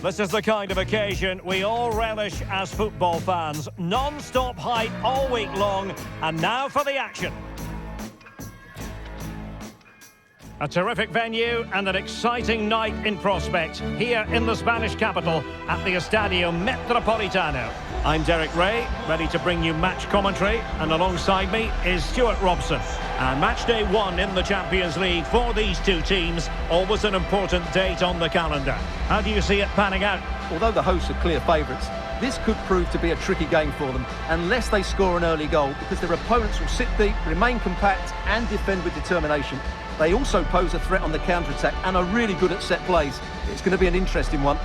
This is the kind of occasion we all relish as football fans. Non-stop hype all week long, and now for the action. A terrific venue and an exciting night in prospect here in the Spanish capital at the Estadio Metropolitano. I'm Derek Ray, ready to bring you match commentary, and alongside me is Stuart Robson. And match day 1 in the Champions League for these two teams, always an important date on the calendar. How do you see it panning out? Although the hosts are clear favourites, this could prove to be a tricky game for them, unless they score an early goal, because their opponents will sit deep, remain compact and defend with determination. They also pose a threat on the counter-attack and are really good at set plays. It's going to be an interesting one.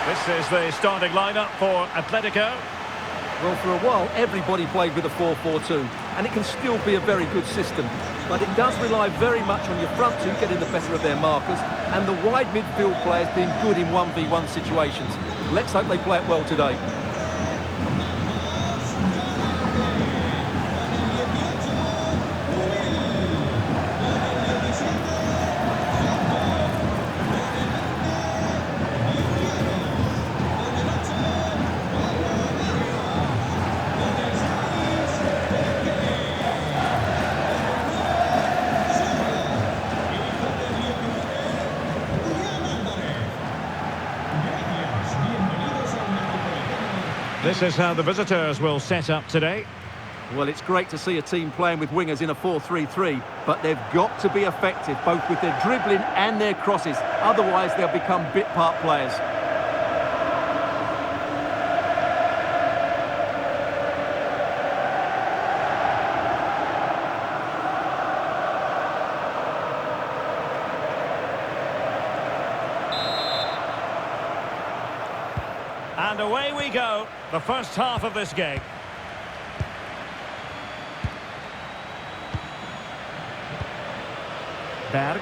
This is the starting lineup for Atletico. Well, for a while, everybody played with a 4-4-2, and it can still be a very good system. But it does rely very much on your front two getting the better of their markers, and the wide midfield players being good in 1v1 situations. Let's hope they play it well today. This is how the visitors will set up today. Well, it's great to see a team playing with wingers in a 4-3-3, but they've got to be effective, both with their dribbling and their crosses. Otherwise, they'll become bit-part players. And away we go, the first half of this game. Berg.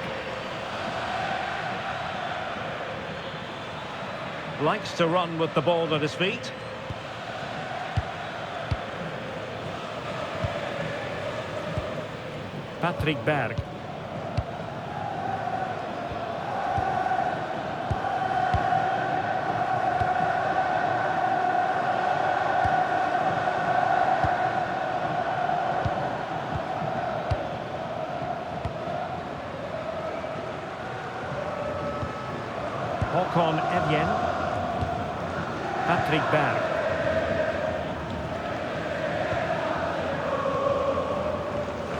Likes to run with the ball at his feet. Patrick Berg. Patrick Berg.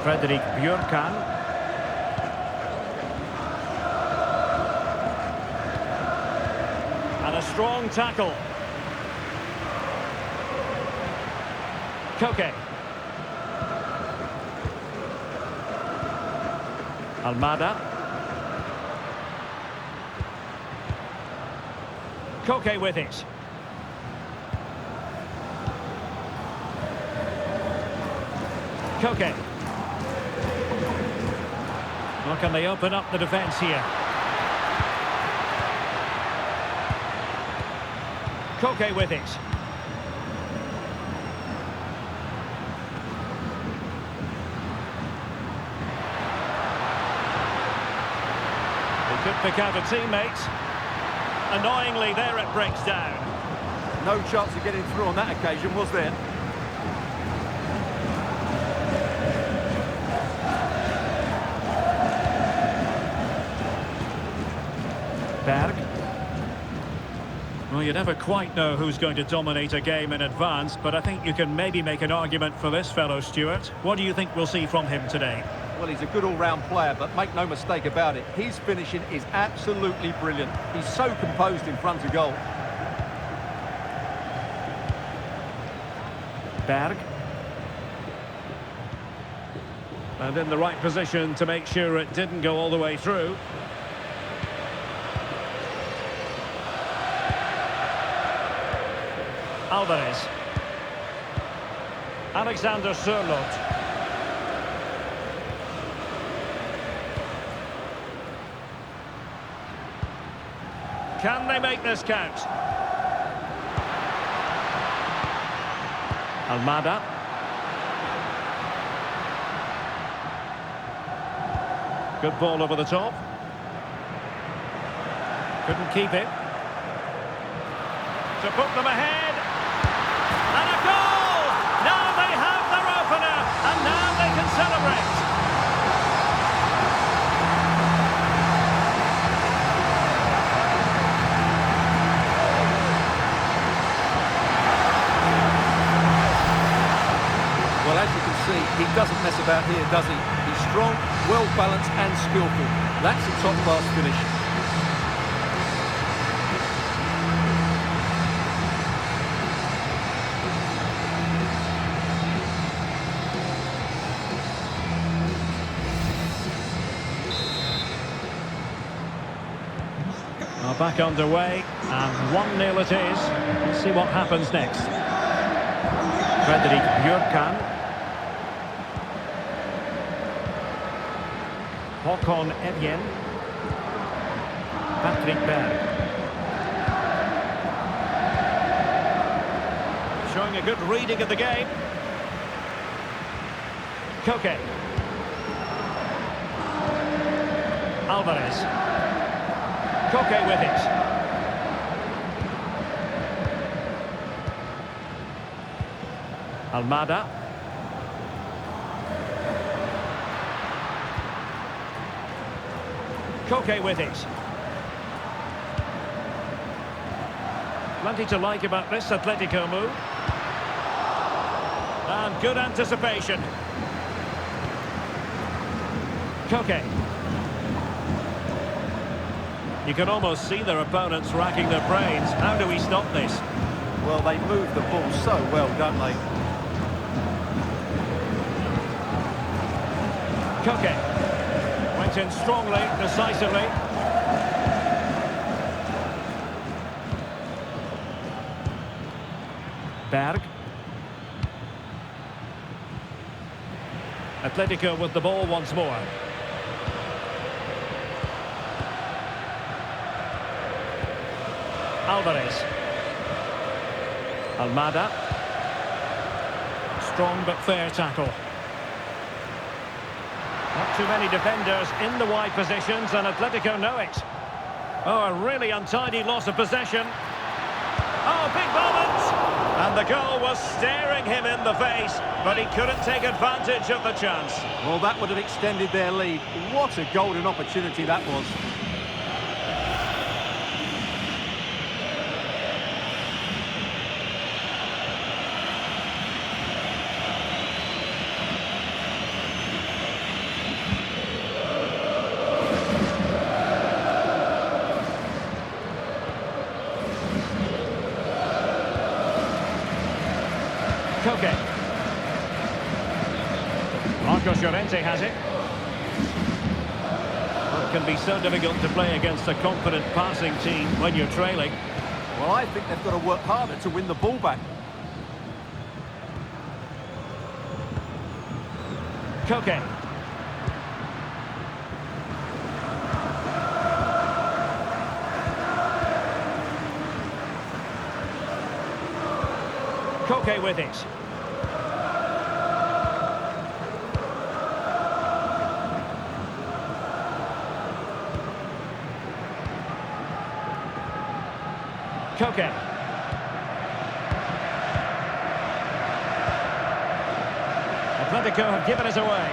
Frederick Björkan. And a strong tackle. Koke. Almada. Koke with it. Koke. Well, can they open up the defence here? Koke with it. He could pick out a teammate. Annoyingly, there it breaks down. No chance of getting through on that occasion, was there? Berg. Well, you never quite know who's going to dominate a game in advance, but I think you can maybe make an argument for this fellow, Stuart. What do you think we'll see from him today? Well, he's a good all-round player, but make no mistake about it, his finishing is absolutely brilliant. He's so composed in front of goal. Berg. And in the right position to make sure it didn't go all the way through. Alvarez. Alexander Sørloth. Can they make this count? Almada. Good ball over the top. Couldn't keep it. To put them ahead. And a goal! Now they have their opener. And now they can celebrate. Well, as you can see, he doesn't mess about here, does he? He's strong, well-balanced and skillful. That's a top-class finish. Well, back underway, and 1-0 it is. Let's see what happens next. Frederick Bjørkan. Håkon Evjen. Patrick Berg. Showing a good reading of the game. Koke. Alvarez. Koke with it. Almada. Koke with it. Plenty to like about this Atletico move. And good anticipation. Koke. You can almost see their opponents racking their brains. How do we stop this? Well, they move the ball so well, don't they? Koke. Went in strongly, decisively. Berg. Atletico with the ball once more. Alvarez. Almada. Strong but fair tackle. Not too many defenders in the wide positions, and Atletico know it. Oh, a really untidy loss of possession. Oh, big moment! And the goal was staring him in the face, but he couldn't take advantage of the chance. Well, that would have extended their lead. What a golden opportunity that was. Koke. Marcos Llorente has it. Well, it can be so difficult to play against a confident passing team when you're trailing. Well, I think they've got to work harder to win the ball back. Koke. Koke with it. Koke. Atletico have given us away.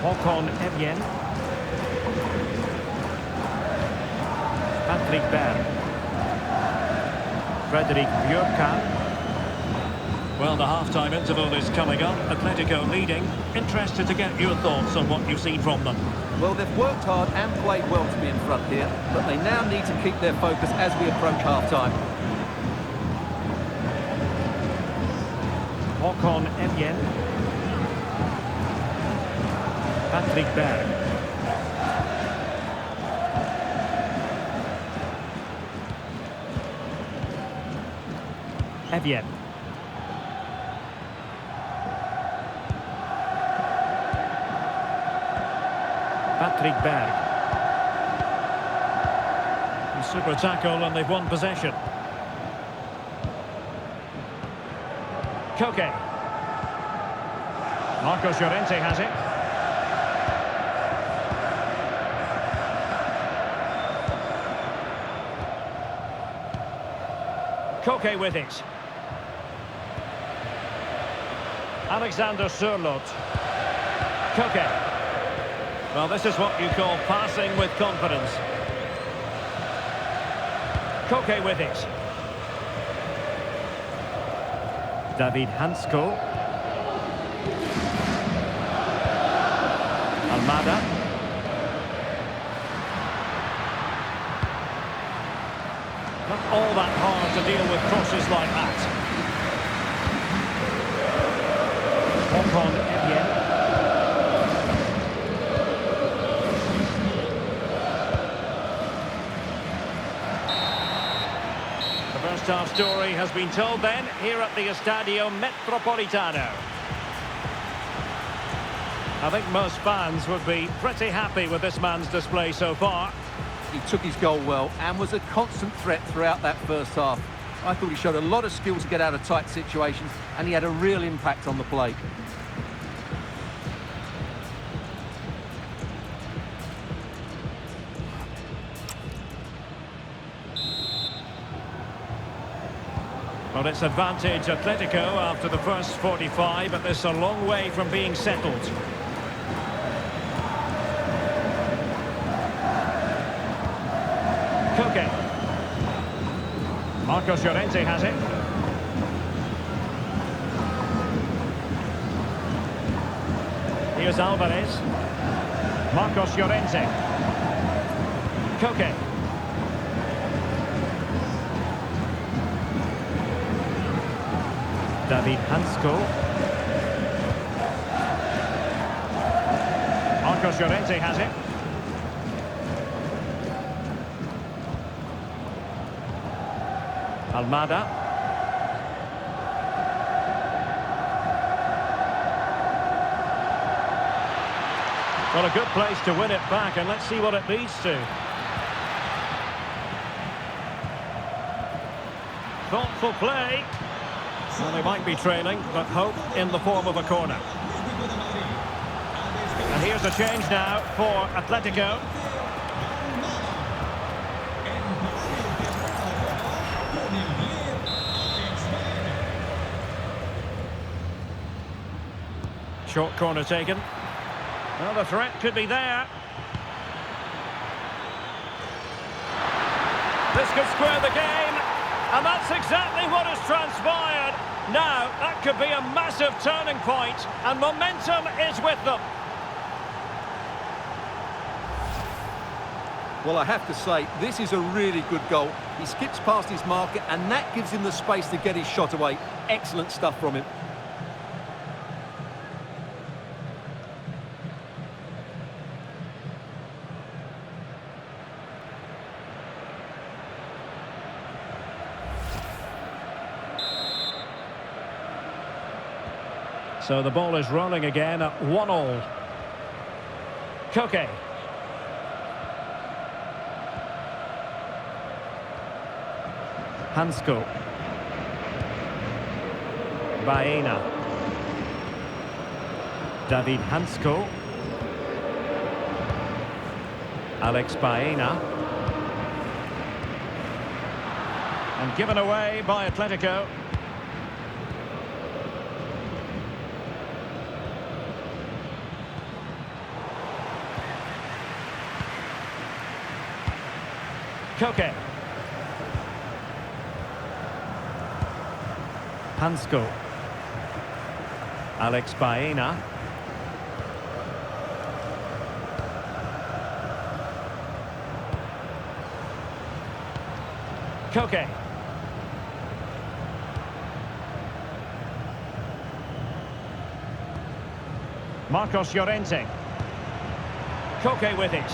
Håkon Evjen. Patrick Berg. Frederick Bjørkan. Well, the half-time interval is coming up. Atletico leading. Interested to get your thoughts on what you've seen from them. Well, they've worked hard and played well to be in front here, but they now need to keep their focus as we approach half-time. Håkon Evjen. Patrick Berg. Evjen. Patrick Berg. Super tackle and they've won possession. Koke. Marcos Llorente has it. Koke with it. Alexander Sørloth. Koke. Well, this is what you call passing with confidence. Koke with it. David Hansko. Almada. Not all that hard to deal with crosses like that. Håkon Evjen. First half story has been told then, here at the Estadio Metropolitano. I think most fans would be pretty happy with this man's display so far. He took his goal well and was a constant threat throughout that first half. I thought he showed a lot of skill to get out of tight situations, and he had a real impact on the play. Well, it's advantage Atletico after the first 45, but this is a long way from being settled. Koke. Marcos Llorente has it. Here's Alvarez. Marcos Llorente. Koke. David Hansko. Marcos Llorente has it. Almada. Well, a good place to win it back, and let's see what it leads to. Thoughtful play. Well, they might be trailing, but hope in the form of a corner. And here's a change now for Atletico. Short corner taken. Well, the threat could be there. This could square the game, and that's exactly what has transpired. Now, that could be a massive turning point, and momentum is with them. Well, I have to say, this is a really good goal. He skips past his marker, and that gives him the space to get his shot away. Excellent stuff from him. So the ball is rolling again at 1-1. Koke. Hansko. Baena. David Hansko. Alex Baena. And given away by Atletico. Koke. Hansko. Alex Baena. Koke. Marcos Llorente. Koke with it.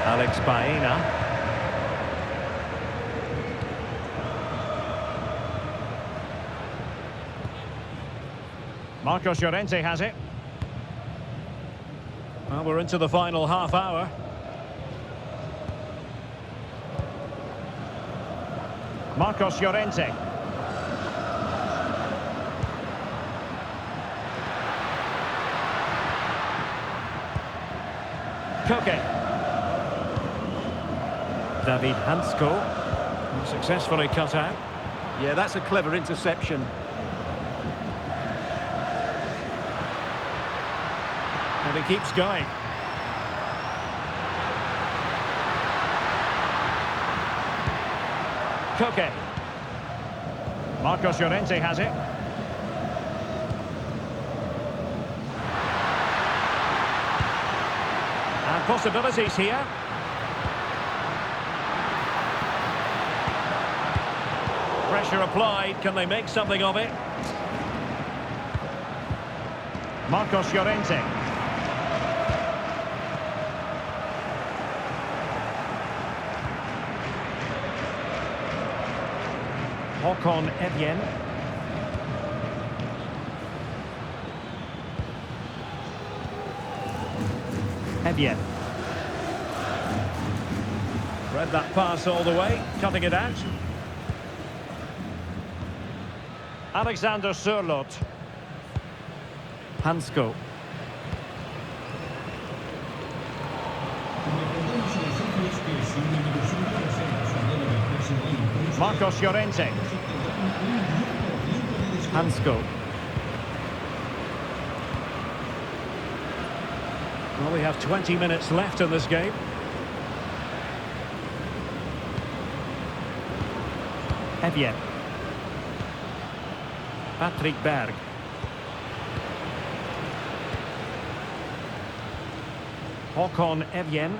Alex Baena. Marcos Llorente has it. Well, we're into the final half hour. Marcos Llorente. Koke. David Hansko. Successfully cut out. Yeah, that's a clever interception. And he keeps going. Koke. Marcos Llorente has it. And possibilities here. Pressure applied. Can they make something of it? Marcos Llorente. Håkon Evjen. Evjen. Read that pass all the way, cutting it out. Alexander Sørloth. Hansko. Marcos Llorente. Hansko. Well, we have 20 minutes left in this game. Evjen. Patrick Berg. Håkon Evjen.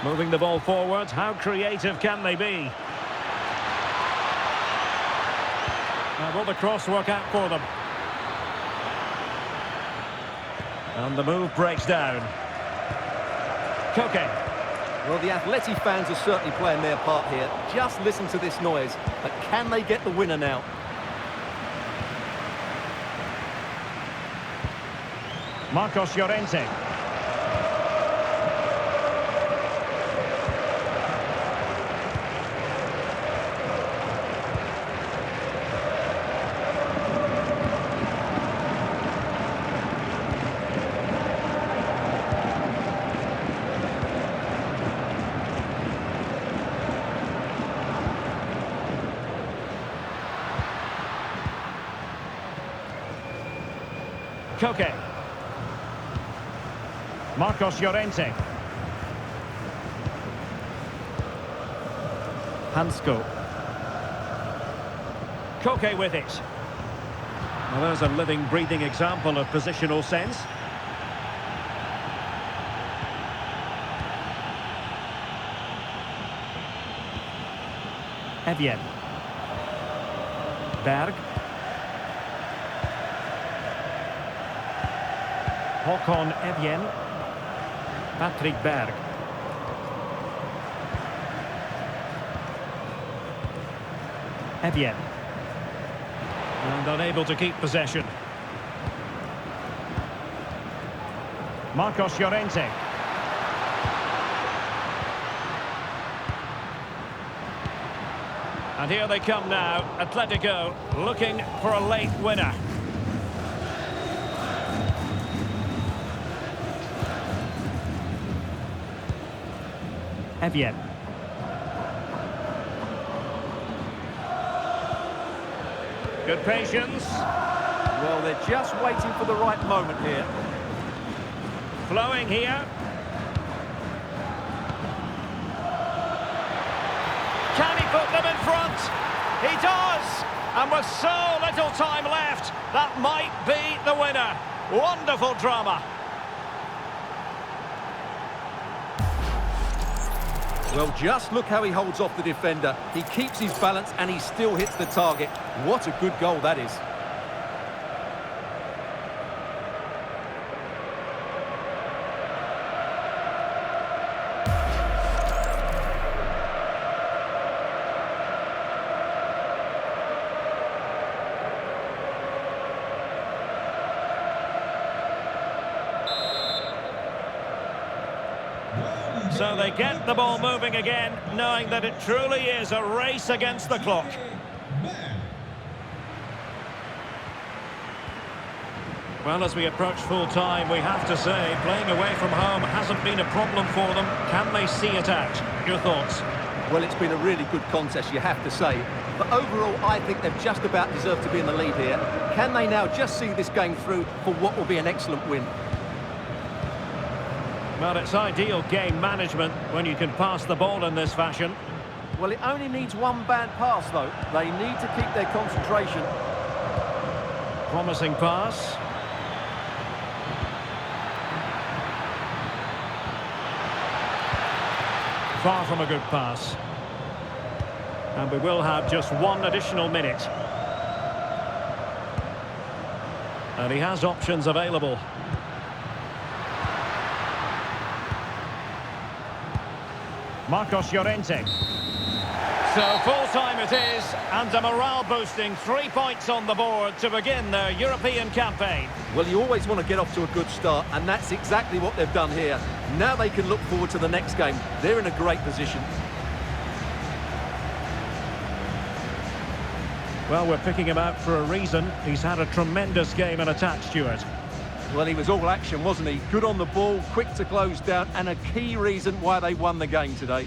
Moving the ball forward. How creative can they be? Will the cross work out for them? And the move breaks down. Koke. Well, the Atleti fans are certainly playing their part here. Just listen to this noise. But can they get the winner now? Marcos Llorente. Koke. Marcos Llorente. Hansko. Koke with it. Well, there's a living, breathing example of positional sense. Evjen. Berg. Håkon Evjen. Patrick Berg. Evjen. And unable to keep possession. Marcos Llorente. And here they come now. Atletico looking for a late winner. Evjen. Good patience. Well, they're just waiting for the right moment here. Flowing here. Can he put them in front? He does! And with so little time left, that might be the winner. there. Wonderful drama. Well, just look how he holds off the defender. He keeps his balance and he still hits the target. What a good goal that is. So they get the ball moving again, knowing that it truly is a race against the clock. Well, as we approach full time, we have to say, playing away from home hasn't been a problem for them. Can they see it out? Your thoughts? Well, it's been a really good contest, you have to say. But overall, I think they've just about deserved to be in the lead here. Can they now just see this game through for what will be an excellent win? Well, it's ideal game management when you can pass the ball in this fashion. Well, it only needs one bad pass, though. They need to keep their concentration. Promising pass. Far from a good pass. And we will have just one additional minute. And he has options available. Marcos Llorente. So full-time it is, and a morale-boosting 3 points on the board to begin their European campaign. Well, you always want to get off to a good start, and that's exactly what they've done here. Now they can look forward to the next game. They're in a great position. Well, we're picking him out for a reason. He's had a tremendous game in attack, Stuart. Well, he was all action, wasn't he? Good on the ball, quick to close down, and a key reason why they won the game today.